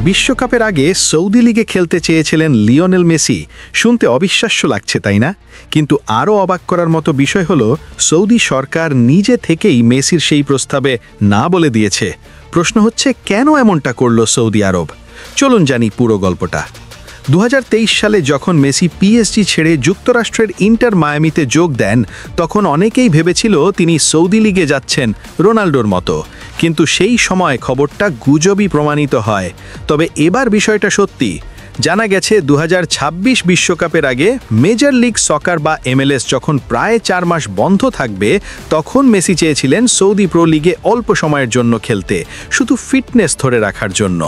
বিশ্বকাপের আগে সৌদি লিগে খেলতে চেয়েছিলেন লিওনেল মেসি। শুনতে অবিশ্বাস্য লাগছে, তাই না? কিন্তু আরও অবাক করার মতো বিষয় হলো, সৌদি সরকার নিজে থেকেই মেসির সেই প্রস্তাবে না বলে দিয়েছে। প্রশ্ন হচ্ছে, কেন এমনটা করল সৌদি আরব? চলুন জানি পুরো গল্পটা। 2023 সালে যখন মেসি পিএসজি ছেড়ে যুক্তরাষ্ট্রের ইন্টার মায়ামিতে যোগ দেন, তখন অনেকেই ভেবেছিল তিনি সৌদি লিগে যাচ্ছেন রোনাল্ডোর মতো। কিন্তু সেই সময় খবরটা গুজবই প্রমাণিত হয়। তবে এবার বিষয়টা সত্যি। জানা গেছে 2026 বিশ্বকাপের আগে মেজর লিগ সকার বা MLS যখন প্রায় 4 মাস বন্ধ থাকবে, তখন মেসি চেয়েছিলেন সৌদি প্রো লিগে অল্প সময়ের জন্য খেলতে, শুধু ফিটনেস ধরে রাখার জন্য।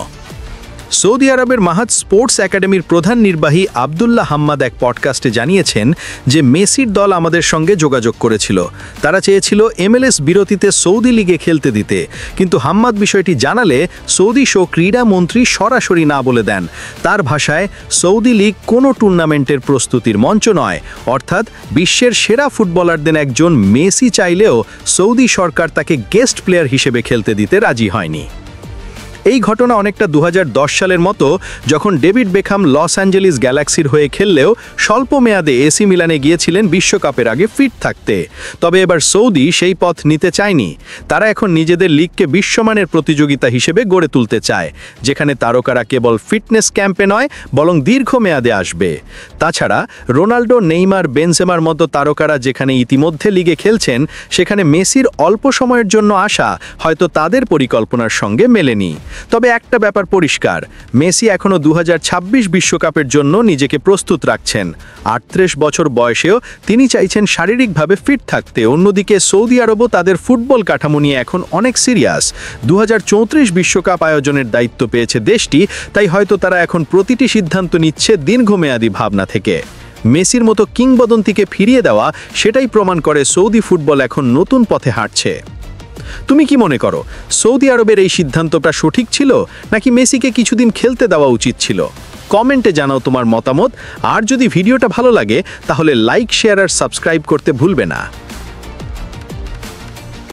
সৌদি আরবের মাহাদ স্পোর্টস একাডেমির প্রধান নির্বাহী আবদুল্লাহ হাম্মাদ এক পডকাস্টে জানিয়েছেন যে মেসির দল আমাদের সঙ্গে যোগাযোগ করেছিল। তারা চেয়েছিল MLS বিরতিতে সৌদি লিগে খেলতে দিতে, কিন্তু হাম্মাদ বিষয়টি জানালে সৌদি ক্রীড়া মন্ত্রী সরাসরি না বলে দেন। তার ভাষায়, সৌদি লিগ কোনো টুর্নামেন্টের প্রস্তুতির মঞ্চ নয়, অর্থাৎ বিশ্বের সেরা ফুটবলারদের একজন মেসি চাইলেও সৌদি সরকার তাকে গেস্ট প্লেয়ার হিসেবে খেলতে দিতে রাজি হয়নি। এই ঘটনা অনেকটা 2010 সালের মতো, যখন ডেভিড বেকহাম লস অ্যাঞ্জেলিস গ্যালাক্সির হয়ে খেললেও স্বল্প মেয়াদে এসি মিলানে গিয়েছিলেন বিশ্বকাপের আগে ফিট থাকতে। তবে এবার সৌদি সেই পথ নিতে চায়নি। তারা এখন নিজেদের লিগকে বিশ্বমানের প্রতিযোগিতা হিসেবে গড়ে তুলতে চায়, যেখানে তারকারা কেবল ফিটনেস ক্যাম্পে নয়, বরং দীর্ঘমেয়াদে আসবে। তাছাড়া রোনাল্ডো, নেইমার, বেনজেমার মতো তারকারা যেখানে ইতিমধ্যে লিগে খেলছেন, সেখানে মেসির অল্প সময়ের জন্য আসা হয়তো তাদের পরিকল্পনার সঙ্গে মেলেনি। তবে একটা ব্যাপার পরিষ্কার, মেসি এখনও 2026 বিশ্বকাপের জন্য নিজেকে প্রস্তুত রাখছেন। 38 বছর বয়সেও তিনি চাইছেন শারীরিকভাবে ফিট থাকতে। অন্যদিকে সৌদি আরবও তাদের ফুটবল কাঠামো নিয়ে এখন অনেক সিরিয়াস। 2034 বিশ্বকাপ আয়োজনের দায়িত্ব পেয়েছে দেশটি, তাই হয়তো তারা এখন প্রতিটি সিদ্ধান্ত নিচ্ছে দীর্ঘমেয়াদী ভাবনা থেকে। মেসির মতো কিংবদন্তিকে ফিরিয়ে দেওয়া, সেটাই প্রমাণ করে সৌদি ফুটবল এখন নতুন পথে হাঁটছে। তুমি কি মনে করো, সৌদি আরবের এই সিদ্ধান্তটা সঠিক ছিল, নাকি মেসিকে কিছুদিন খেলতে দেওয়া উচিত ছিল? কমেন্টে জানাও তোমার মতামত। আর যদি ভিডিওটা ভালো লাগে, তাহলে লাইক, শেয়ার আর সাবস্ক্রাইব করতে ভুলবে না।